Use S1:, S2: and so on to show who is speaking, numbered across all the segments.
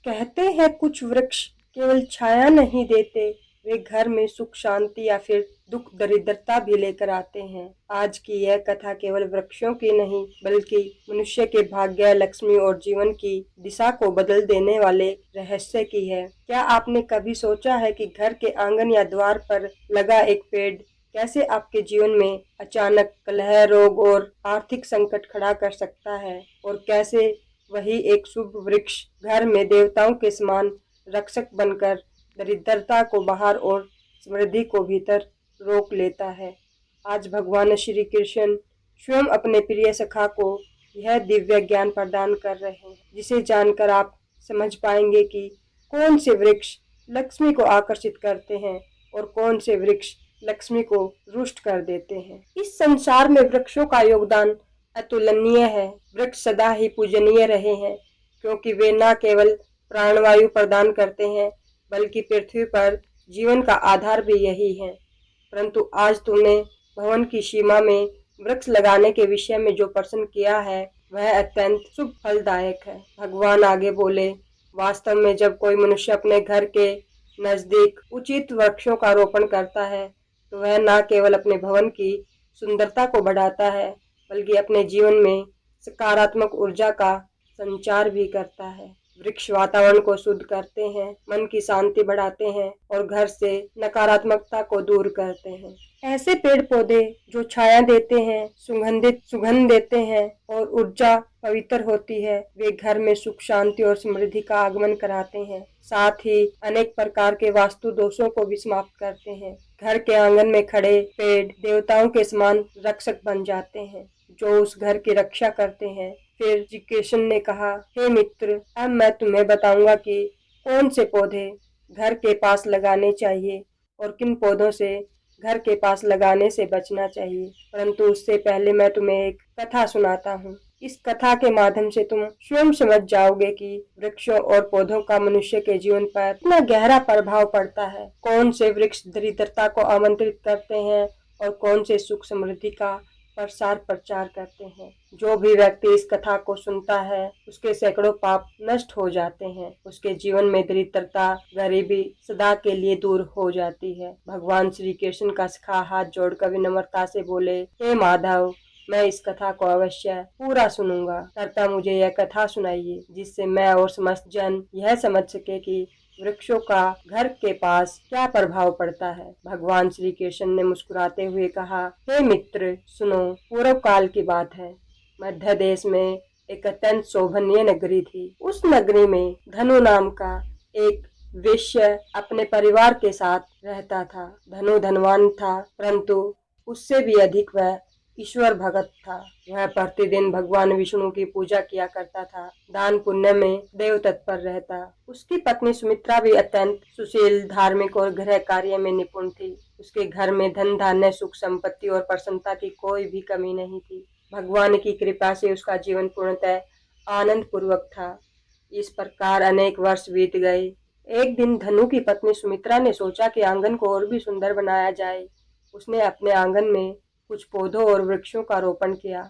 S1: कहते हैं कुछ वृक्ष केवल छाया नहीं देते, वे घर में सुख शांति या फिर दुख दरिद्रता भी लेकर आते हैं। आज की यह कथा केवल वृक्षों की नहीं बल्कि मनुष्य के भाग्य, लक्ष्मी और जीवन की दिशा को बदल देने वाले रहस्य की है। क्या आपने कभी सोचा है कि घर के आंगन या द्वार पर लगा एक पेड़ कैसे आपके जीवन में अचानक कलह, रोग और आर्थिक संकट खड़ा कर सकता है, और कैसे वही एक शुभ वृक्ष घर में देवताओं के समान रक्षक बनकर दरिद्रता को बाहर और समृद्धि को भीतर रोक लेता है। आज भगवान श्री कृष्ण स्वयं अपने प्रिय सखा को यह दिव्य ज्ञान प्रदान कर रहे हैं, जिसे जानकर आप समझ पाएंगे कि कौन से वृक्ष लक्ष्मी को आकर्षित करते हैं और कौन से वृक्ष लक्ष्मी को रुष्ट कर देते हैं। इस संसार में वृक्षों का योगदान अतुलनीय है। वृक्ष सदा ही पूजनीय रहे हैं, क्योंकि वे न केवल प्राणवायु प्रदान करते हैं बल्कि पृथ्वी पर जीवन का आधार भी यही है। परंतु आज तुमने भवन की सीमा में वृक्ष लगाने के विषय में जो प्रश्न किया है वह अत्यंत शुभ फलदायक है। भगवान आगे बोले, वास्तव में जब कोई मनुष्य अपने घर के नजदीक उचित वृक्षों का रोपण करता है तो वह न केवल अपने भवन की सुंदरता को बढ़ाता है बल्कि अपने जीवन में सकारात्मक ऊर्जा का संचार भी करता है। वृक्ष वातावरण को शुद्ध करते हैं, मन की शांति बढ़ाते हैं और घर से नकारात्मकता को दूर करते हैं। ऐसे पेड़ पौधे जो छाया देते हैं, सुगंध देते हैं और ऊर्जा पवित्र होती है, वे घर में सुख शांति और समृद्धि का आगमन कराते हैं। साथ ही अनेक प्रकार के वास्तु दोषों को भी समाप्त करते हैं। घर के आंगन में खड़े पेड़ देवताओं के समान रक्षक बन जाते हैं, जो उस घर की रक्षा करते हैं। फिर श्री कृष्ण ने कहा, हे मित्र, अब मैं तुम्हें बताऊंगा कि कौन से पौधे घर के पास लगाने चाहिए और किन पौधों से घर के पास लगाने से बचना चाहिए। परंतु उससे पहले मैं तुम्हें एक कथा सुनाता हूँ। इस कथा के माध्यम से तुम स्वयं समझ जाओगे कि वृक्षों और पौधों का मनुष्य के जीवन पर इतना गहरा प्रभाव पड़ता है। कौन से वृक्ष दरिद्रता को आमंत्रित करते हैं और कौन से सुख समृद्धि का प्रसार प्रचार करते हैं। जो भी व्यक्ति इस कथा को सुनता है उसके सैकड़ों पाप नष्ट हो जाते हैं, उसके जीवन में दरिद्रता, गरीबी सदा के लिए दूर हो जाती है। भगवान श्री कृष्ण का सखा हाथ जोड़कर विनम्रता से बोले, हे माधव, मैं इस कथा को अवश्य पूरा सुनूंगा। कृपया मुझे यह कथा सुनाइए, जिससे मैं और समस्त जन यह समझ सके कि वृक्षों का घर के पास क्या प्रभाव पड़ता है। भगवान श्री कृष्ण ने मुस्कुराते हुए कहा, हे मित्र, सुनो। पूर्व काल की बात है। मध्य देश में एक अत्यंत शोभनीय नगरी थी। उस नगरी में धनु नाम का एक वेश्य अपने परिवार के साथ रहता था। धनु धनवान था, परंतु उससे भी अधिक वह ईश्वर भगत था। वह प्रतिदिन भगवान विष्णु की पूजा किया करता था, दान पुण्य में देव तत्पर रहता। उसकी पत्नी सुमित्रा भी अत्यंत सुशील, धार्मिक और गृह कार्य में निपुण थी। उसके घर में धन धान्य, सुख संपत्ति और प्रसन्नता की कोई भी कमी नहीं थी। भगवान की कृपा से उसका जीवन पूर्णतः आनंद पूर्वक था। इस प्रकार अनेक वर्ष बीत गए। एक दिन धनु की पत्नी सुमित्रा ने सोचा कि आंगन को और भी सुंदर बनाया जाए। उसने अपने आंगन में कुछ पौधों और वृक्षों का रोपण किया।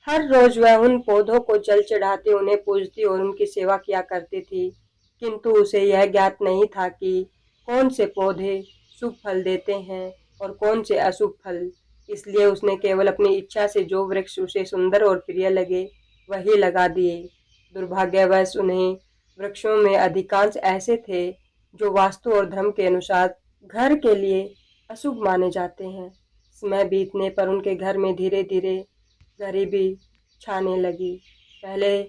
S1: हर रोज वह उन पौधों को जल चढ़ाती, उन्हें पूजती और उनकी सेवा किया करती थी, किंतु उसे यह ज्ञात नहीं था कि कौन से पौधे शुभ फल देते हैं और कौन से अशुभ फल। इसलिए उसने केवल अपनी इच्छा से जो वृक्ष उसे सुंदर और प्रिय लगे वही लगा दिए। दुर्भाग्यवश उन्हें वृक्षों में अधिकांश ऐसे थे जो वास्तु और धर्म के अनुसार घर के लिए अशुभ माने जाते हैं। समय बीतने पर उनके घर में धीरे धीरे गरीबी छाने लगी। पहले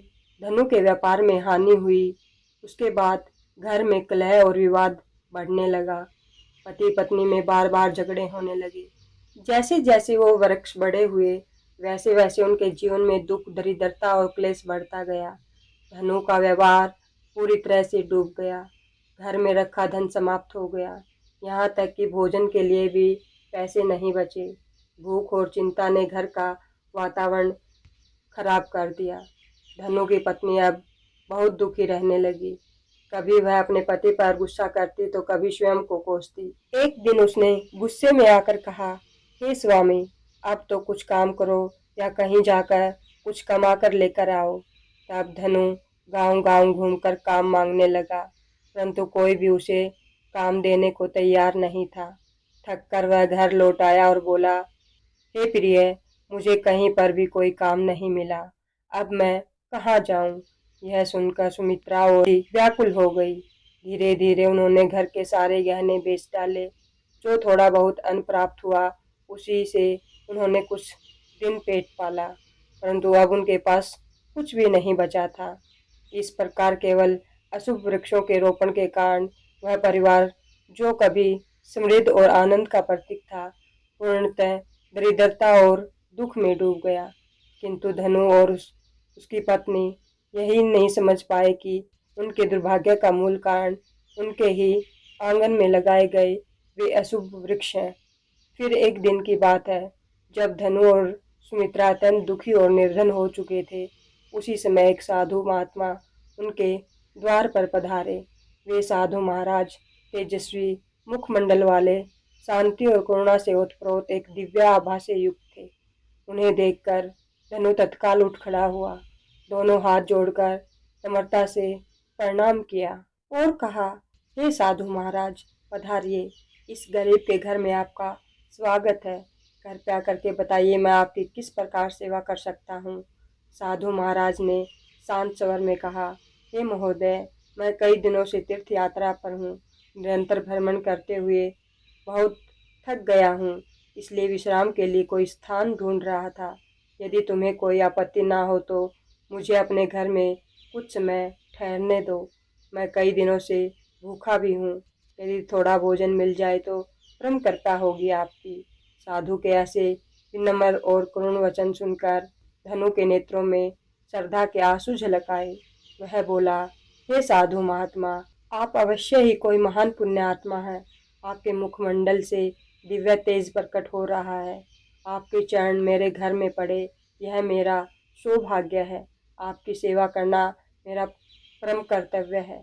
S1: धनु के व्यापार में हानि हुई, उसके बाद घर में कलह और विवाद बढ़ने लगा। पति पत्नी में बार बार झगड़े होने लगे। जैसे जैसे वो वृक्ष बड़े हुए वैसे वैसे उनके जीवन में दुख, दरिद्रता और क्लेश बढ़ता गया। धनु का व्यवहार पूरी तरह से डूब गया। घर में रखा धन समाप्त हो गया, यहाँ तक कि भोजन के लिए भी पैसे नहीं बचे। भूख और चिंता ने घर का वातावरण खराब कर दिया। धनु की पत्नी अब बहुत दुखी रहने लगी। कभी वह अपने पति पर गुस्सा करती तो कभी स्वयं को कोसती। एक दिन उसने गुस्से में आकर कहा, हे स्वामी, अब तो कुछ काम करो या कहीं जाकर कुछ कमा कर लेकर आओ। तब धनु गांव गांव घूमकर काम मांगने लगा, परंतु कोई भी उसे काम देने को तैयार नहीं था। थक कर वह घर लौट आया और बोला, हे प्रिय, मुझे कहीं पर भी कोई काम नहीं मिला, अब मैं कहाँ जाऊं? यह सुनकर सुमित्रा और भी व्याकुल हो गई। धीरे धीरे उन्होंने घर के सारे गहने बेच डाले। जो थोड़ा बहुत अन्न प्राप्त हुआ उसी से उन्होंने कुछ दिन पेट पाला, परंतु अब उनके पास कुछ भी नहीं बचा था। इस प्रकार केवल अशुभ वृक्षों के रोपण के कारण वह परिवार, जो कभी समृद्ध और आनंद का प्रतीक था, पूर्णतः दरिद्रता और दुख में डूब गया। किंतु धनु और उसकी पत्नी यही नहीं समझ पाए कि उनके दुर्भाग्य का मूल कारण उनके ही आंगन में लगाए गए वे अशुभ वृक्ष हैं। फिर एक दिन की बात है, जब धनु और सुमित्रा अत्यंत दुखी और निर्धन हो चुके थे। उसी समय एक साधु महात्मा उनके द्वार पर पधारे। वे साधु महाराज तेजस्वी मुखमंडल वाले, शांति और करुणा से ओतप्रोत एक दिव्य आभा से युक्त थे। उन्हें देखकर धनु तत्काल उठ खड़ा हुआ, दोनों हाथ जोड़कर नम्रता से प्रणाम किया और कहा, हे साधु महाराज, पधारिए, इस गरीब के घर में आपका स्वागत है। कृपया करके बताइए, मैं आपकी किस प्रकार सेवा कर सकता हूँ? साधु महाराज ने शांत स्वर में कहा, हे महोदय, मैं कई दिनों से तीर्थ यात्रा पर हूँ। निरंतर भ्रमण करते हुए बहुत थक गया हूँ, इसलिए विश्राम के लिए कोई स्थान ढूंढ रहा था। यदि तुम्हें कोई आपत्ति ना हो तो मुझे अपने घर में कुछ समय ठहरने दो। मैं कई दिनों से भूखा भी हूँ। यदि थोड़ा भोजन मिल जाए तो परम कृपा होगी आपकी। साधु के ऐसे विनम्र और करुण वचन सुनकर धनु के नेत्रों में श्रद्धा के आंसू झलक आए। वह बोला, हे साधु महात्मा, आप अवश्य ही कोई महान पुण्य आत्मा है। आपके मुखमंडल से दिव्य तेज प्रकट हो रहा है। आपके चरण मेरे घर में पड़े, यह मेरा सौभाग्य है। आपकी सेवा करना मेरा परम कर्तव्य है।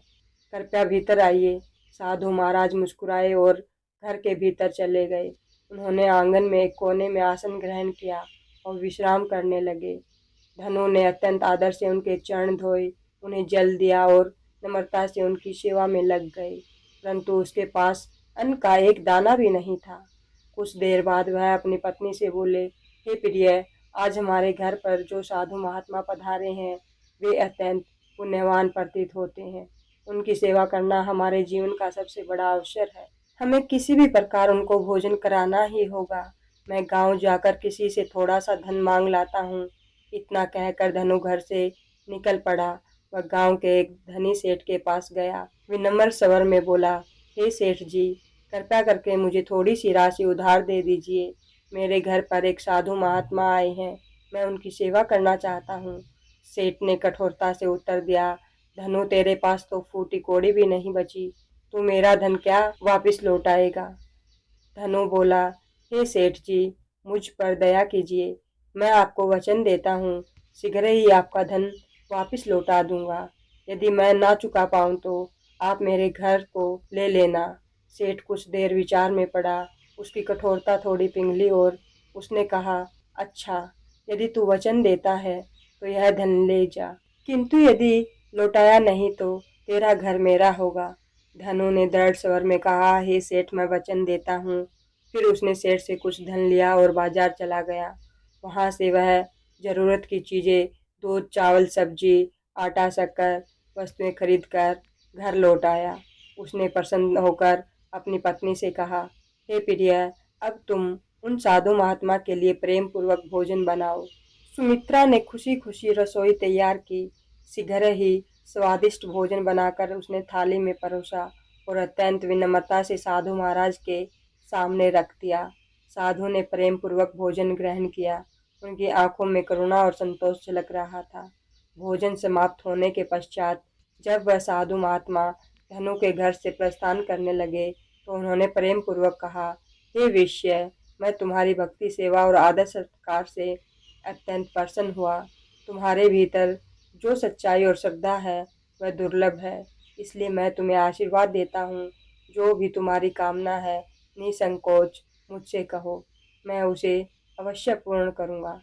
S1: कृपया भीतर आइए। साधु महाराज मुस्कुराए और घर के भीतर चले गए। उन्होंने आंगन में एक कोने में आसन ग्रहण किया और विश्राम करने लगे। धनु ने अत्यंत आदर से उनके चरण धोए, उन्हें जल दिया और नम्रता से उनकी सेवा में लग गए, परंतु उसके पास अन्न का एक दाना भी नहीं था। कुछ देर बाद वह अपनी पत्नी से बोले, हे प्रिय, आज हमारे घर पर जो साधु महात्मा पधारे हैं वे अत्यंत पुण्यवान प्रतीत होते हैं। उनकी सेवा करना हमारे जीवन का सबसे बड़ा अवसर है। हमें किसी भी प्रकार उनको भोजन कराना ही होगा। मैं गांव जाकर किसी से थोड़ा सा धन मांग लाता हूँ। इतना कहकर धनु घर से निकल पड़ा। वह गांव के एक धनी सेठ के पास गया। विनम्र स्वर में बोला, हे सेठ जी, कृपया करके मुझे थोड़ी सी राशि उधार दे दीजिए। मेरे घर पर एक साधु महात्मा आए हैं, मैं उनकी सेवा करना चाहता हूँ। सेठ ने कठोरता से उत्तर दिया, धनु, तेरे पास तो फूटी कौड़ी भी नहीं बची, तू मेरा धन क्या वापस लौटाएगा? धनु बोला, हे सेठ जी, मुझ पर दया कीजिए। मैं आपको वचन देता हूँ, शीघ्र ही आपका धन वापस लौटा दूंगा। यदि मैं ना चुका पाऊँ तो आप मेरे घर को ले लेना। सेठ कुछ देर विचार में पड़ा। उसकी कठोरता थोड़ी पिघली और उसने कहा, अच्छा, यदि तू वचन देता है तो यह धन ले जा, किंतु यदि लौटाया नहीं तो तेरा घर मेरा होगा। धनु ने दृढ़ स्वर में कहा, हे सेठ, मैं वचन देता हूँ। फिर उसने सेठ से कुछ धन लिया और बाजार चला गया। वहां से वह जरूरत की चीजें, दूध, चावल, सब्जी, आटा, शक्कर वस्तुएं खरीद कर घर लौट आया। उसने प्रसन्न होकर अपनी पत्नी से कहा, हे प्रिय, अब तुम उन साधु महात्मा के लिए प्रेम पूर्वक भोजन बनाओ। सुमित्रा ने खुशी खुशी रसोई तैयार की। शीघ्र ही स्वादिष्ट भोजन बनाकर उसने थाली में परोसा और अत्यंत विनम्रता से साधु महाराज के सामने रख दिया। साधु ने प्रेम पूर्वक भोजन ग्रहण किया। उनकी आंखों में करुणा और संतोष झलक रहा था। भोजन समाप्त होने के पश्चात जब वह साधु महात्मा धनु के घर से प्रस्थान करने लगे तो उन्होंने प्रेम पूर्वक कहा, हे वेश्य, मैं तुम्हारी भक्ति, सेवा और आदर सत्कार से अत्यंत प्रसन्न हुआ। तुम्हारे भीतर जो सच्चाई और श्रद्धा है वह दुर्लभ है, इसलिए मैं तुम्हें आशीर्वाद देता हूँ। जो भी तुम्हारी कामना है निसंकोच मुझसे कहो, मैं उसे अवश्य पूर्ण करूँगा।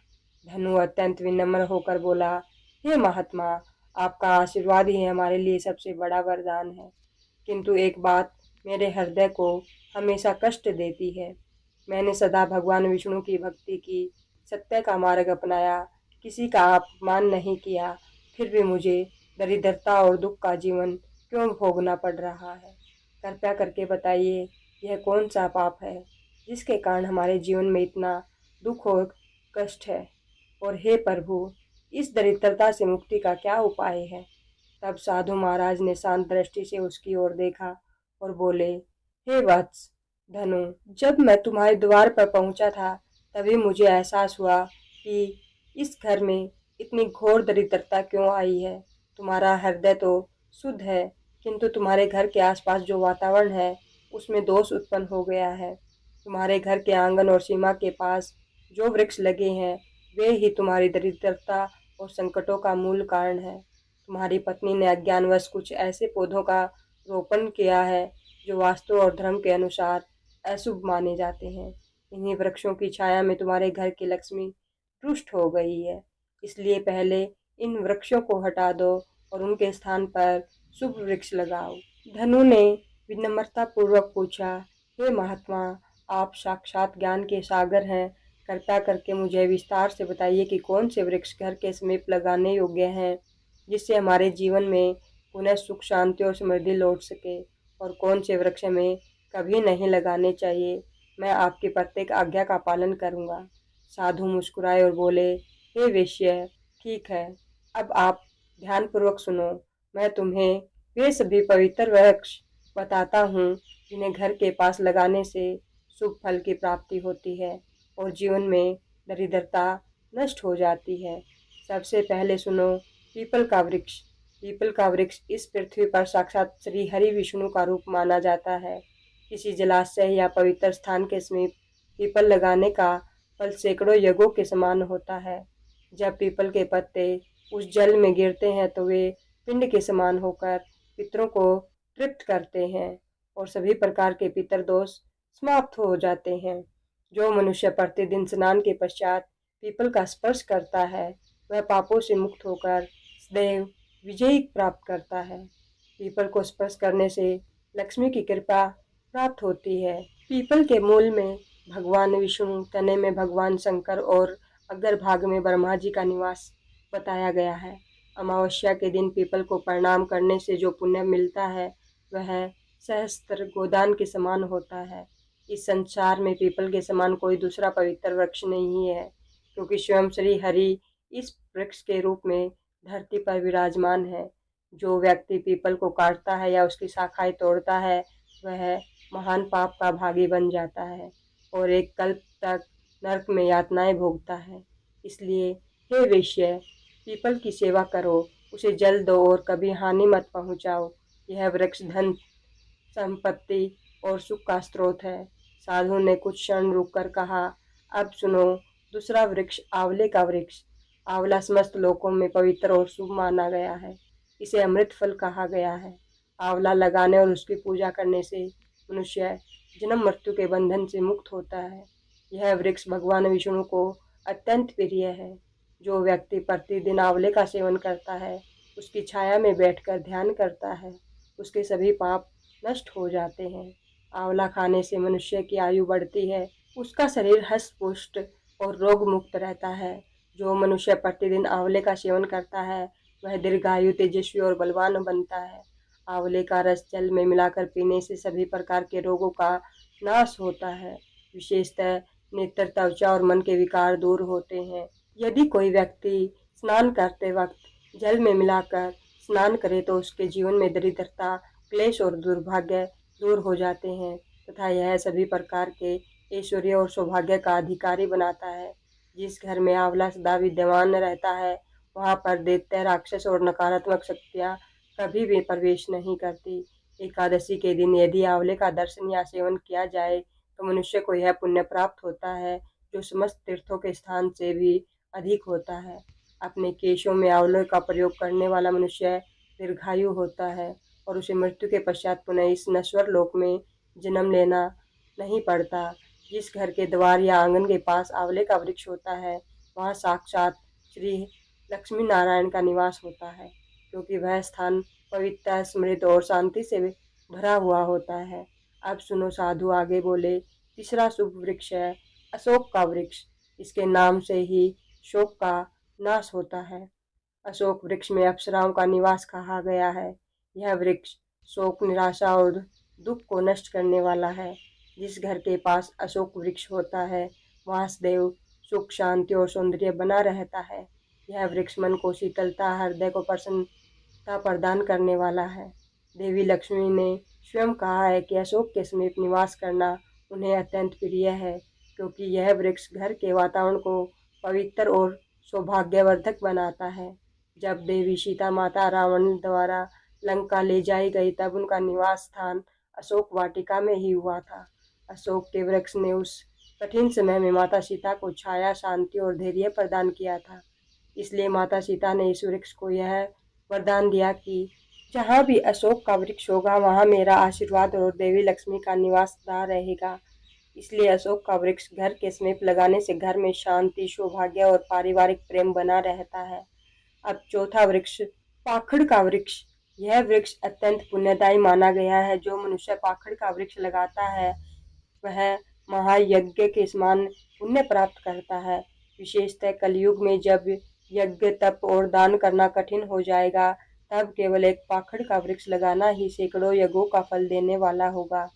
S1: धनु अत्यंत विनम्र होकर बोला, हे महात्मा, आपका आशीर्वाद ही हमारे लिए सबसे बड़ा वरदान है। किंतु एक बात मेरे हृदय को हमेशा कष्ट देती है। मैंने सदा भगवान विष्णु की भक्ति की, सत्य का मार्ग अपनाया, किसी का अपमान नहीं किया, फिर भी मुझे दरिद्रता और दुख का जीवन क्यों भोगना पड़ रहा है? कृपया करके बताइए, यह कौन सा पाप है जिसके कारण हमारे जीवन में इतना दुख और कष्ट है? और हे प्रभु, इस दरिद्रता से मुक्ति का क्या उपाय है? तब साधु महाराज ने शांत दृष्टि से उसकी ओर देखा और बोले, हे वत्स धनु, जब मैं तुम्हारे द्वार पर पहुंचा था तभी मुझे एहसास हुआ कि इस घर में इतनी घोर दरिद्रता क्यों आई है। तुम्हारा हृदय तो शुद्ध है, किंतु तुम्हारे घर के आसपास जो वातावरण है उसमें दोष उत्पन्न हो गया है। तुम्हारे घर के आंगन और सीमा के पास जो वृक्ष लगे हैं वे ही तुम्हारी दरिद्रता और संकटों का मूल कारण है। तुम्हारी पत्नी ने अज्ञानवश कुछ ऐसे पौधों का रोपण किया है जो वास्तु और धर्म के अनुसार अशुभ माने जाते हैं। इन्हीं वृक्षों की छाया में तुम्हारे घर की लक्ष्मी रुष्ट हो गई है। इसलिए पहले इन वृक्षों को हटा दो और उनके स्थान पर शुभ वृक्ष लगाओ। धनु ने विनम्रता पूर्वक पूछा, हे महात्मा, आप साक्षात ज्ञान के सागर हैं। कृपया करके मुझे विस्तार से बताइए कि कौन से वृक्ष घर के समीप लगाने योग्य हैं, जिससे हमारे जीवन में पुनः सुख, शांति और समृद्धि लौट सके, और कौन से वृक्ष हमें कभी नहीं लगाने चाहिए। मैं आपकी प्रत्येक आज्ञा का पालन करूंगा। साधु मुस्कुराए और बोले, हे वेश्य, ठीक है, अब आप ध्यानपूर्वक सुनो। मैं तुम्हें वे सभी पवित्र वृक्ष बताता हूँ जिन्हें घर के पास लगाने से शुभ फल की प्राप्ति होती है और जीवन में दरिद्रता नष्ट हो जाती है। सबसे पहले सुनो, पीपल का वृक्ष। पीपल का वृक्ष इस पृथ्वी पर साक्षात श्री हरि विष्णु का रूप माना जाता है। किसी जलाशय या पवित्र स्थान के समीप पीपल लगाने का फल सैकड़ों यज्ञों के समान होता है। जब पीपल के पत्ते उस जल में गिरते हैं तो वे पिंड के समान होकर पितरों को तृप्त करते हैं और सभी प्रकार के पितर दोष समाप्त हो जाते हैं। जो मनुष्य प्रतिदिन स्नान के पश्चात पीपल का स्पर्श करता है वह पापों से मुक्त होकर सदैव विजयी प्राप्त करता है। पीपल को स्पर्श करने से लक्ष्मी की कृपा प्राप्त होती है। पीपल के मूल में भगवान विष्णु, तने में भगवान शंकर और अग्र भाग में ब्रह्मा जी का निवास बताया गया है। अमावस्या के दिन पीपल को प्रणाम करने से जो पुण्य मिलता है वह सहस्त्र गोदान के समान होता है। इस संसार में पीपल के समान कोई दूसरा पवित्र वृक्ष नहीं है, क्योंकि स्वयं श्री हरि इस वृक्ष के रूप में धरती पर विराजमान है। जो व्यक्ति पीपल को काटता है या उसकी शाखाएं तोड़ता है वह महान पाप का भागी बन जाता है और एक कल्प तक नरक में यातनाएं भोगता है। इसलिए हे वेश्य, पीपल की सेवा करो, उसे जल दो और कभी हानि मत पहुंचाओ। यह वृक्ष धन, संपत्ति और सुख का स्रोत है। साधु ने कुछ क्षण रुककर कहा, अब सुनो, दूसरा वृक्ष आंवले का वृक्ष। आंवला समस्त लोकों में पवित्र और शुभ माना गया है। इसे अमृत फल कहा गया है। आंवला लगाने और उसकी पूजा करने से मनुष्य जन्म मृत्यु के बंधन से मुक्त होता है। यह वृक्ष भगवान विष्णु को अत्यंत प्रिय है। जो व्यक्ति प्रतिदिन आंवले का सेवन करता है, उसकी छाया में बैठकर ध्यान करता है, उसके सभी पाप नष्ट हो जाते हैं। आंवला खाने से मनुष्य की आयु बढ़ती है, उसका शरीर हष्ट पुष्ट और रोग मुक्त रहता है। जो मनुष्य प्रतिदिन आंवले का सेवन करता है वह दीर्घायु, तेजस्वी और बलवान बनता है। आंवले का रस जल में मिलाकर पीने से सभी प्रकार के रोगों का नाश होता है। विशेषतः नेत्र, त्वचा और मन के विकार दूर होते हैं। यदि कोई व्यक्ति स्नान करते वक्त जल में मिलाकर स्नान करे तो उसके जीवन में दरिद्रता, क्लेश और दुर्भाग्य दूर हो जाते हैं तथा यह सभी प्रकार के ऐश्वर्य और सौभाग्य का अधिकारी बनाता है। जिस घर में आंवला सदा विद्यमान रहता है वहां पर दैत्य, राक्षस और नकारात्मक शक्तियां कभी भी प्रवेश नहीं करती। एकादशी के दिन यदि आंवले का दर्शन या सेवन किया जाए तो मनुष्य को यह पुण्य प्राप्त होता है जो समस्त तीर्थों के स्थान से भी अधिक होता है। अपने केशों में आंवले का प्रयोग करने वाला मनुष्य दीर्घायु होता है और उसे मृत्यु के पश्चात पुनः इस नश्वर लोक में जन्म लेना नहीं पड़ता। जिस घर के द्वार या आंगन के पास आंवले का वृक्ष होता है वहाँ साक्षात श्री लक्ष्मी नारायण का निवास होता है, क्योंकि वह स्थान पवित्र, समृद्ध और शांति से भरा हुआ होता है। अब सुनो साधु आगे बोले, तीसरा शुभ वृक्ष है अशोक का वृक्ष। इसके नाम से ही शोक का नाश होता है। अशोक वृक्ष में अप्सराओं का निवास कहा गया है। यह वृक्ष शोक, निराशा और दुख को नष्ट करने वाला है। जिस घर के पास अशोक वृक्ष होता है वहाँ सदैव सुख, शांति और सौंदर्य बना रहता है। यह वृक्ष मन को शीतलता, हृदय को प्रसन्नता प्रदान करने वाला है। देवी लक्ष्मी ने स्वयं कहा है कि अशोक के समीप निवास करना उन्हें अत्यंत प्रिय है, क्योंकि यह वृक्ष घर के वातावरण को पवित्र और सौभाग्यवर्धक बनाता है। जब देवी सीता माता रावण द्वारा लंका ले जाई गई तब उनका निवास स्थान अशोक वाटिका में ही हुआ था। अशोक के वृक्ष ने उस कठिन समय में माता सीता को छाया, शांति और धैर्य प्रदान किया था। इसलिए माता सीता ने इस वृक्ष को यह वरदान दिया कि जहाँ भी अशोक का वृक्ष होगा वहाँ मेरा आशीर्वाद और देवी लक्ष्मी का निवास सदा रहेगा। इसलिए अशोक का वृक्ष घर के समीप लगाने से घर में शांति, सौभाग्य और पारिवारिक प्रेम बना रहता है। अब चौथा वृक्ष पाखड़ का वृक्ष। यह वृक्ष अत्यंत पुण्यदायी माना गया है। जो मनुष्य पाखड़ का वृक्ष लगाता है वह महायज्ञ के समान पुण्य प्राप्त करता है। विशेषतः कलयुग में जब यज्ञ, तप और दान करना कठिन हो जाएगा तब केवल एक पाखड़ का वृक्ष लगाना ही सैकड़ों यज्ञों का फल देने वाला होगा।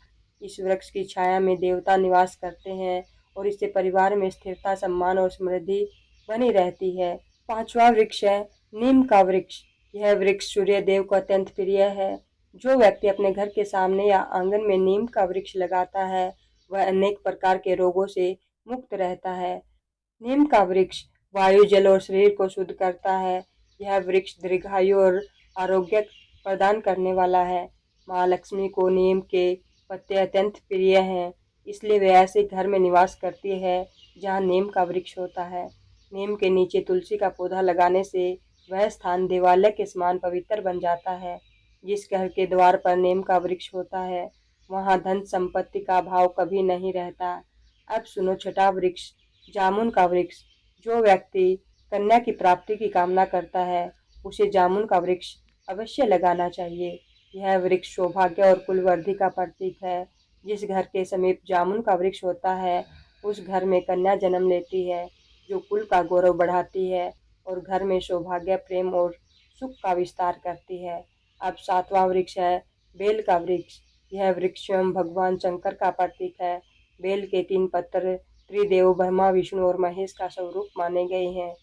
S1: इस वृक्ष की छाया में देवता निवास करते हैं और इससे परिवार में स्थिरता, सम्मान और समृद्धि बनी रहती है। पांचवा वृक्ष है नीम का वृक्ष। यह वृक्ष सूर्य देव को अत्यंत प्रिय है। जो व्यक्ति अपने घर के सामने या आंगन में नीम का वृक्ष लगाता है वह अनेक प्रकार के रोगों से मुक्त रहता है। नीम का वृक्ष वायु, जल और शरीर को शुद्ध करता है। यह वृक्ष दीर्घायु और आरोग्य प्रदान करने वाला है। माँ लक्ष्मी को नीम के पत्ते अत्यंत प्रिय हैं, इसलिए वे ऐसे घर में निवास करती है जहाँ नीम का वृक्ष होता है। नीम के नीचे तुलसी का पौधा लगाने से वह स्थान देवालय के समान पवित्र बन जाता है। जिस घर के द्वार पर नीम का वृक्ष होता है वहाँ धन संपत्ति का अभाव कभी नहीं रहता। अब सुनो छठा वृक्ष जामुन का वृक्ष। जो व्यक्ति कन्या की प्राप्ति की कामना करता है उसे जामुन का वृक्ष अवश्य लगाना चाहिए। यह वृक्ष सौभाग्य और कुलवृद्धि का प्रतीक है। जिस घर के समीप जामुन का वृक्ष होता है उस घर में कन्या जन्म लेती है, जो कुल का गौरव बढ़ाती है और घर में सौभाग्य, प्रेम और सुख का विस्तार करती है। अब सातवां वृक्ष है बेल का वृक्ष। यह वृक्ष स्वयं भगवान शंकर का प्रतीक है। बेल के 3 पत्र त्रिदेव ब्रह्मा, विष्णु और महेश का स्वरूप माने गए हैं।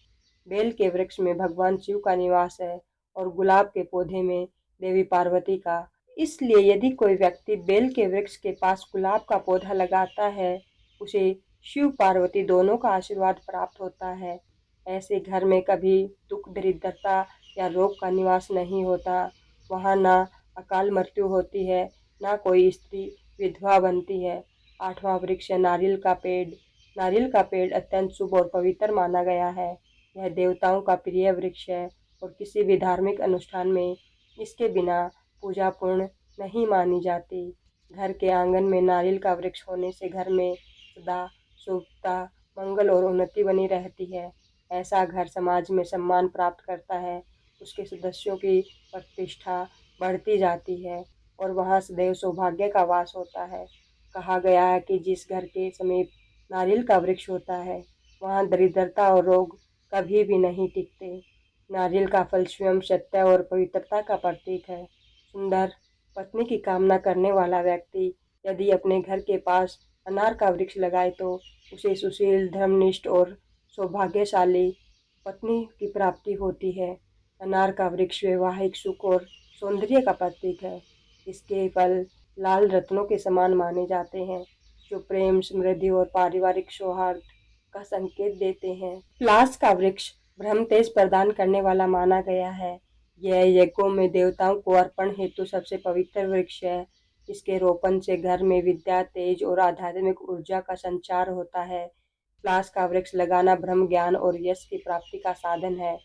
S1: बेल के वृक्ष में भगवान शिव का निवास है और गुलाब के पौधे में देवी पार्वती का। इसलिए यदि कोई व्यक्ति बेल के वृक्ष के पास गुलाब का पौधा लगाता है उसे शिव पार्वती दोनों का आशीर्वाद प्राप्त होता है। ऐसे घर में कभी दुख, दरिद्रता या रोग का निवास नहीं होता। वहाँ ना अकाल मृत्यु होती है, ना कोई स्त्री विधवा बनती है। आठवां वृक्ष है नारियल का पेड़। नारियल का पेड़ अत्यंत शुभ और पवित्र माना गया है। यह देवताओं का प्रिय वृक्ष है और किसी भी धार्मिक अनुष्ठान में इसके बिना पूजा पूर्ण नहीं मानी जाती। घर के आंगन में नारियल का वृक्ष होने से घर में सदा शुभता, मंगल और उन्नति बनी रहती है। ऐसा घर समाज में सम्मान प्राप्त करता है, उसके सदस्यों की प्रतिष्ठा बढ़ती जाती है और वहाँ सदैव सौभाग्य का वास होता है। कहा गया है कि जिस घर के समीप नारियल का वृक्ष होता है वहाँ दरिद्रता और रोग कभी भी नहीं टिकते। नारियल का फल स्वयं सत्य और पवित्रता का प्रतीक है। सुंदर पत्नी की कामना करने वाला व्यक्ति यदि अपने घर के पास अनार का वृक्ष लगाए तो उसे सुशील, धर्मनिष्ठ और सौभाग्यशाली पत्नी की प्राप्ति होती है। अनार का वृक्ष वैवाहिक सुख और सौंदर्य का प्रतीक है। इसके फल लाल रत्नों के समान माने जाते हैं, जो प्रेम, समृद्धि और पारिवारिक सौहार्द का संकेत देते हैं। प्लास का वृक्ष ब्रह्म तेज प्रदान करने वाला माना गया है। यह यज्ञों में देवताओं को अर्पण हेतु सबसे पवित्र वृक्ष है। इसके रोपण से घर में विद्या, तेज और आध्यात्मिक ऊर्जा का संचार होता है। प्लास का वृक्ष लगाना ब्रह्म ज्ञान और यश की प्राप्ति का साधन है।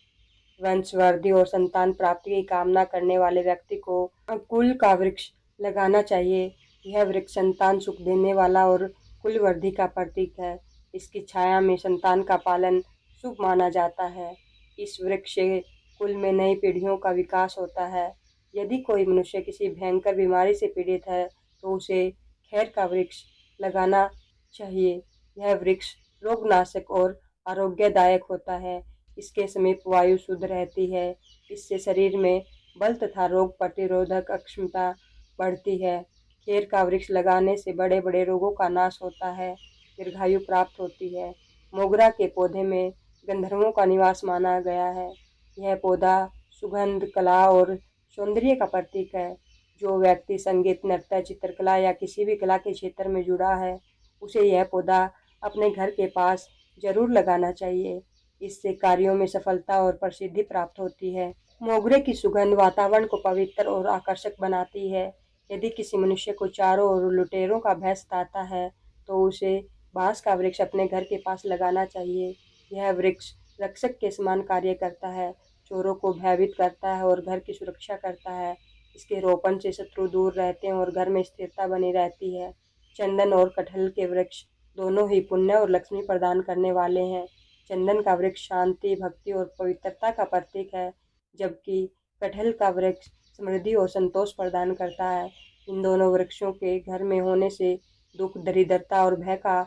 S1: वंशवृद्धि और संतान प्राप्ति की कामना करने वाले व्यक्ति को कुल का वृक्ष लगाना चाहिए। यह वृक्ष संतान सुख देने वाला और कुल वृद्धि का प्रतीक है। इसकी छाया में संतान का पालन शुभ माना जाता है। इस वृक्ष से कुल में नई पीढ़ियों का विकास होता है। यदि कोई मनुष्य किसी भयंकर बीमारी से पीड़ित है तो उसे खैर का वृक्ष लगाना चाहिए। यह वृक्ष रोगनाशक और आरोग्यदायक होता है। इसके समीप वायु शुद्ध रहती है। इससे शरीर में बल तथा रोग प्रतिरोधक क्षमता बढ़ती है। खैर का वृक्ष लगाने से बड़े बड़े रोगों का नाश होता है, दीर्घायु प्राप्त होती है। मोगरा के पौधे में गंधर्वों का निवास माना गया है। यह पौधा सुगंध, कला और सौंदर्य का प्रतीक है। जो व्यक्ति संगीत, नृत्य, चित्रकला या किसी भी कला के क्षेत्र में जुड़ा है, उसे यह पौधा अपने घर के पास जरूर लगाना चाहिए। इससे कार्यों में सफलता और प्रसिद्धि प्राप्त होती है। मोगरे की सुगंध वातावरण को पवित्र और आकर्षक बनाती है। यदि किसी मनुष्य को चारों ओर लुटेरों का भय सताता है तो उसे बांस का वृक्ष अपने घर के पास लगाना चाहिए। यह वृक्ष रक्षक के समान कार्य करता है, चोरों को भयभीत करता है और घर की सुरक्षा करता है। इसके रोपण से शत्रु दूर रहते हैं और घर में स्थिरता बनी रहती है। चंदन और कटहल के वृक्ष दोनों ही पुण्य और लक्ष्मी प्रदान करने वाले हैं। चंदन का वृक्ष शांति, भक्ति और पवित्रता का प्रतीक है, जबकि कटहल का वृक्ष समृद्धि और संतोष प्रदान करता है। इन दोनों वृक्षों के घर में होने से दुख, दरिद्रता और भय का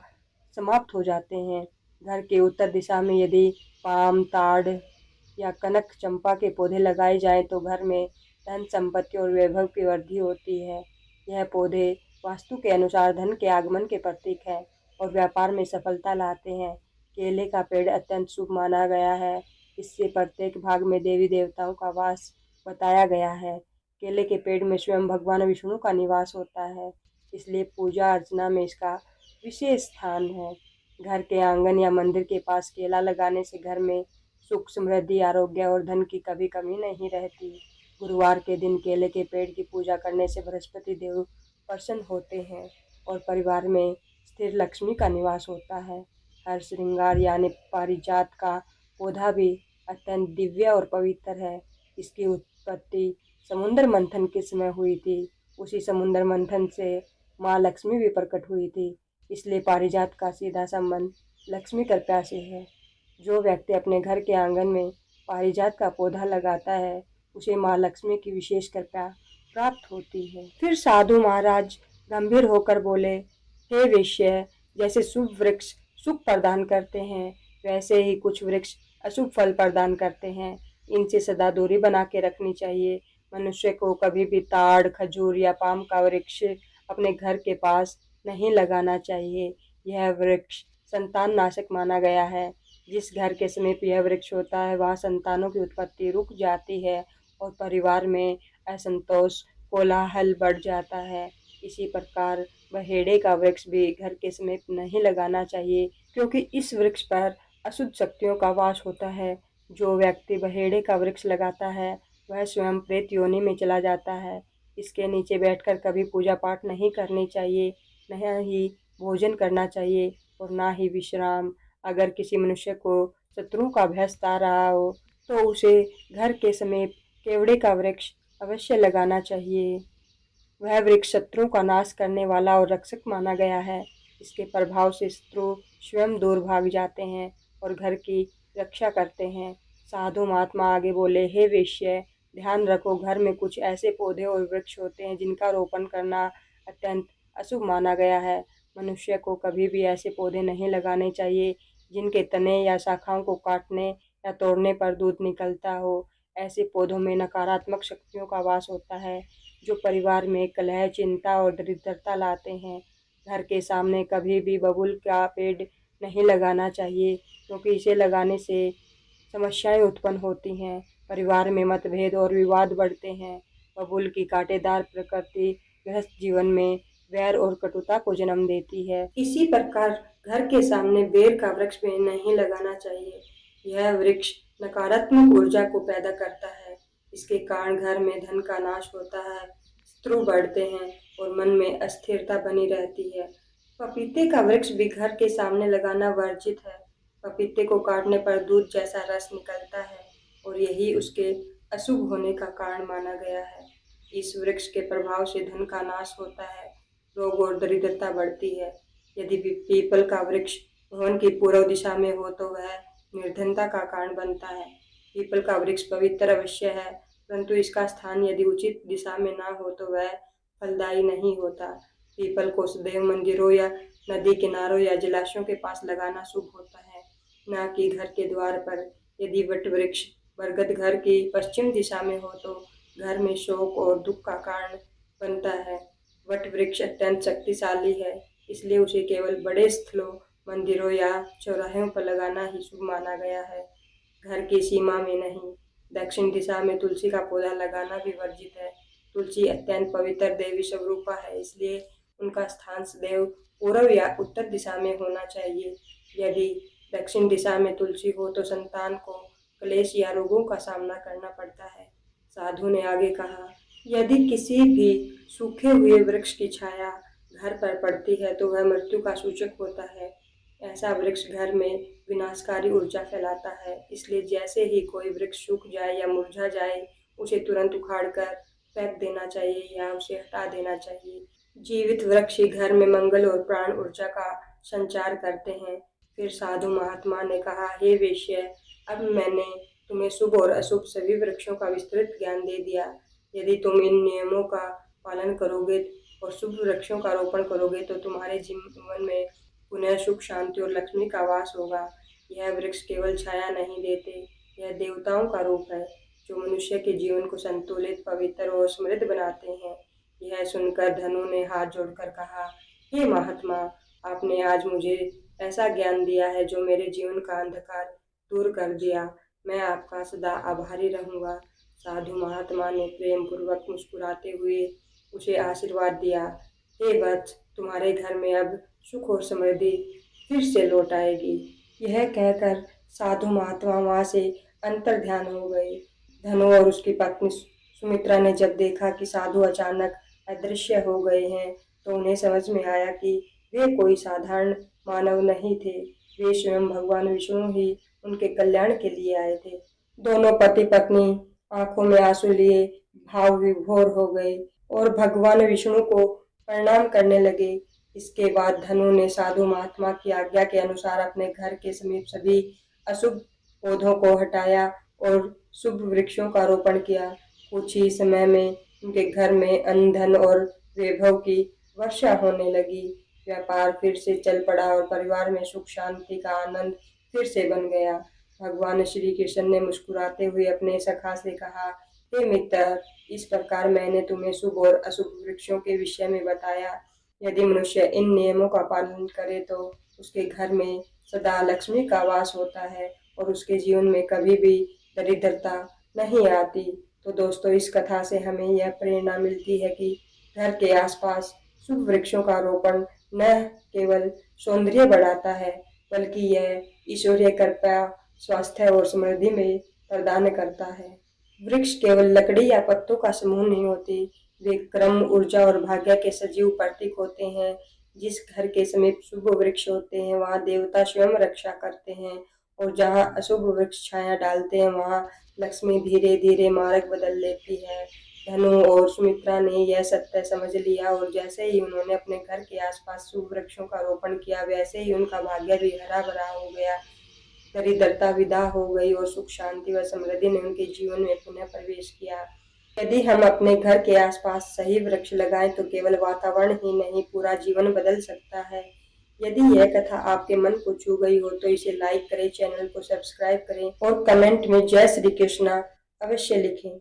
S1: समाप्त हो जाते हैं। घर के उत्तर दिशा में यदि पाम, ताड़ या कनक चंपा के पौधे लगाए जाएं तो घर में धन, संपत्ति और वैभव की वृद्धि होती है। यह पौधे वास्तु के अनुसार धन के आगमन के प्रतीक है और व्यापार में सफलता लाते हैं। केले का पेड़ अत्यंत शुभ माना गया है। इससे प्रत्येक भाग में देवी देवताओं का वास बताया गया है। केले के पेड़ में स्वयं भगवान विष्णु का निवास होता है, इसलिए पूजा अर्चना में इसका विशेष स्थान है। घर के आंगन या मंदिर के पास केला लगाने से घर में सुख, समृद्धि, आरोग्य और धन की कभी कमी नहीं रहती। गुरुवार के दिन केले के पेड़ की पूजा करने से बृहस्पति देव प्रसन्न होते हैं और परिवार में स्थिर लक्ष्मी का निवास होता है। हर श्रृंगार यानी पारिजात का पौधा भी अत्यंत दिव्य और पवित्र है। इसकी उत्पत्ति समुद्र मंथन के समय हुई थी। उसी समुद्र मंथन से माँ लक्ष्मी भी प्रकट हुई थी, इसलिए पारिजात का सीधा संबंध लक्ष्मी कृपा से है। जो व्यक्ति अपने घर के आंगन में पारिजात का पौधा लगाता है उसे माँ लक्ष्मी की विशेष कृपा प्राप्त होती है। फिर साधु महाराज गंभीर होकर बोले, हे वेश्य, जैसे शुभ वृक्ष सुख प्रदान करते हैं वैसे ही कुछ वृक्ष अशुभ फल प्रदान करते हैं। इनसे सदा दूरी बना के रखनी चाहिए। मनुष्य को कभी भी ताड़, खजूर या पाम का वृक्ष अपने घर के पास नहीं लगाना चाहिए। यह वृक्ष संतान नाशक माना गया है। जिस घर के समीप यह वृक्ष होता है वहाँ संतानों की उत्पत्ति रुक जाती है और परिवार में असंतोष, कोलाहल बढ़ जाता है। इसी प्रकार बहेड़े का वृक्ष भी घर के समीप नहीं लगाना चाहिए, क्योंकि इस वृक्ष पर अशुद्ध शक्तियों का वास होता है। जो व्यक्ति बहेड़े का वृक्ष लगाता है वह स्वयं प्रेत योनि में चला जाता है। इसके नीचे बैठकर कभी पूजा पाठ नहीं करनी चाहिए, न ही भोजन करना चाहिए और ना ही विश्राम। अगर किसी मनुष्य को शत्रुओं का भय सता रहा हो तो उसे घर के समीप केवड़े का वृक्ष अवश्य लगाना चाहिए। वह वृक्ष शत्रुओं का नाश करने वाला और रक्षक माना गया है। इसके प्रभाव से शत्रु स्वयं दूर भाग जाते हैं और घर की रक्षा करते हैं। साधु महात्मा आगे बोले, हे वेश्य, ध्यान रखो, घर में कुछ ऐसे पौधे और वृक्ष होते हैं जिनका रोपण करना अत्यंत अशुभ माना गया है। मनुष्य को कभी भी ऐसे पौधे नहीं लगाने चाहिए जिनके तने या शाखाओं को काटने या तोड़ने पर दूध निकलता हो। ऐसे पौधों में नकारात्मक शक्तियों का वास होता है जो परिवार में कलह, चिंता और दरिद्रता लाते हैं। घर के सामने कभी भी बबूल का पेड़ नहीं लगाना चाहिए, क्योंकि इसे लगाने से समस्याएं उत्पन्न होती हैं, परिवार में मतभेद और विवाद बढ़ते हैं। बबूल की कांटेदार प्रकृति गृहस्थ जीवन में वैर और कटुता को जन्म देती है। इसी प्रकार घर के सामने बेर का वृक्ष भी नहीं लगाना चाहिए। यह वृक्ष नकारात्मक ऊर्जा को पैदा करता है। इसके कारण घर में धन का नाश होता है, शत्रु बढ़ते हैं और मन में अस्थिरता बनी रहती है। पपीते का वृक्ष भी घर के सामने लगाना वर्जित है। पपीते को काटने पर दूध जैसा रस निकलता है और यही उसके अशुभ होने का कारण माना गया है। इस वृक्ष के प्रभाव से धन का नाश होता है, रोग और दरिद्रता बढ़ती है। यदि पीपल का वृक्ष भवन की पूर्व दिशा में हो तो वह निर्धनता का कारण बनता है। पीपल का वृक्ष पवित्र अवश्य है, परंतु इसका स्थान यदि उचित दिशा में ना हो तो वह फलदायी नहीं होता। पीपल को सदैव मंदिरों या नदी किनारों या जलाशयों के पास लगाना शुभ होता है, न कि घर के द्वार पर। यदि वट वृक्ष बरगद घर की पश्चिम दिशा में हो तो घर में शोक और दुख का कारण बनता है। वट वृक्ष अत्यंत शक्तिशाली है, इसलिए उसे केवल बड़े स्थलों, मंदिरों या चौराहों पर लगाना ही शुभ माना गया है, घर की सीमा में नहीं। दक्षिण दिशा में तुलसी का पौधा लगाना भी वर्जित है। तुलसी अत्यंत पवित्र देवी स्वरूपा है, इसलिए उनका स्थान सदैव पूर्व या उत्तर दिशा में होना चाहिए। यदि दक्षिण दिशा में तुलसी हो तो संतान को क्लेश या रोगों का सामना करना पड़ता है। साधु ने आगे कहा, यदि किसी भी सूखे हुए वृक्ष की छाया घर पर पड़ती है तो वह मृत्यु का सूचक होता है। ऐसा वृक्ष घर में विनाशकारी ऊर्जा फैलाता है, इसलिए जैसे ही कोई वृक्ष सूख जाए या मुरझा जाए उसे तुरंत उखाड़कर फेंक देना चाहिए या उसे हटा देना चाहिए। जीवित वृक्ष ही घर में मंगल और प्राण ऊर्जा का संचार करते हैं। फिर साधु महात्मा ने कहा, हे वेश्य, अब मैंने तुम्हें शुभ और अशुभ सभी वृक्षों का विस्तृत ज्ञान दे दिया। यदि तुम इन नियमों का पालन करोगे और शुभ वृक्षों का रोपण करोगे तो तुम्हारे जीवन में पुनः सुख, शांति और लक्ष्मी का वास होगा। यह वृक्ष केवल छाया नहीं देते, यह देवताओं का रूप है जो मनुष्य के जीवन को संतुलित, पवित्र और समृद्ध बनाते हैं। यह सुनकर धनु ने हाथ जोड़कर कहा, हे महात्मा, आपने आज मुझे ऐसा ज्ञान दिया है जो मेरे जीवन का अंधकार दूर कर दिया। मैं आपका सदा आभारी रहूंगा। साधु महात्मा ने प्रेम पूर्वक मुस्कुराते हुए उसे आशीर्वाद दिया। हे वत्स, तुम्हारे घर में अब सुख और समृद्धि फिर से लौट आएगी। यह कहकर साधु महात्मा वहां से अंतर ध्यान हो गए। धनु और उसकी पत्नी सुमित्रा ने जब देखा कि साधु अचानक अदृश्य हो गए हैं तो उन्हें समझ में आया कि वे कोई साधारण मानव नहीं थे, वे स्वयं भगवान विष्णु ही उनके कल्याण के लिए आए थे। दोनों पति पत्नी आंखों में आंसू लिए भाव विभोर हो गए और भगवान विष्णु को प्रणाम करने लगे। इसके बाद धनु ने साधु महात्मा की आज्ञा के अनुसार अपने घर के समीप सभी अशुभ पौधों को हटाया और शुभ वृक्षों का रोपण किया। कुछ ही समय में उनके घर में अन्न, धन और वैभव की वर्षा होने लगी। व्यापार फिर से चल पड़ा और परिवार में सुख शांति का आनंद फिर से बन गया। भगवान श्री कृष्ण ने मुस्कुराते हुए अपने सखा से कहा, हे मित्र, इस प्रकार मैंने तुम्हें शुभ और अशुभ वृक्षों के विषय में बताया। यदि मनुष्य इन नियमों का पालन करे तो उसके घर में सदा लक्ष्मी का वास होता है और उसके जीवन में कभी भी दरिद्रता नहीं आती। तो दोस्तों, इस कथा से हमें यह प्रेरणा मिलती है कि घर के आसपास शुभ वृक्षों का रोपण न केवल सौंदर्य बढ़ाता है बल्कि यह ईश्वरीय कृपा, स्वास्थ्य और समृद्धि में प्रदान करता है। वृक्ष केवल लकड़ी या पत्तों का समूह नहीं होते, वे क्रम, ऊर्जा और भाग्य के सजीव प्रतीक होते हैं। जिस घर के समीप शुभ वृक्ष होते हैं वहाँ देवता स्वयं रक्षा करते हैं और जहाँ अशुभ वृक्ष छाया डालते हैं वहाँ लक्ष्मी धीरे धीरे मार्ग बदल लेती है। धनु और सुमित्रा ने यह सत्य समझ लिया और जैसे ही उन्होंने अपने घर के आसपास शुभ वृक्षों का रोपण किया वैसे ही उनका भाग्य भी हरा भरा हो गया। दरिद्रता विदा हो गई और सुख, शांति व समृद्धि ने उनके जीवन में पुनः प्रवेश किया। यदि हम अपने घर के आसपास सही वृक्ष लगाएं तो केवल वातावरण ही नहीं, पूरा जीवन बदल सकता है। यदि यह कथा आपके मन को छू गई हो तो इसे लाइक करें, चैनल को सब्सक्राइब करें और कमेंट में जय श्री कृष्णा अवश्य लिखें।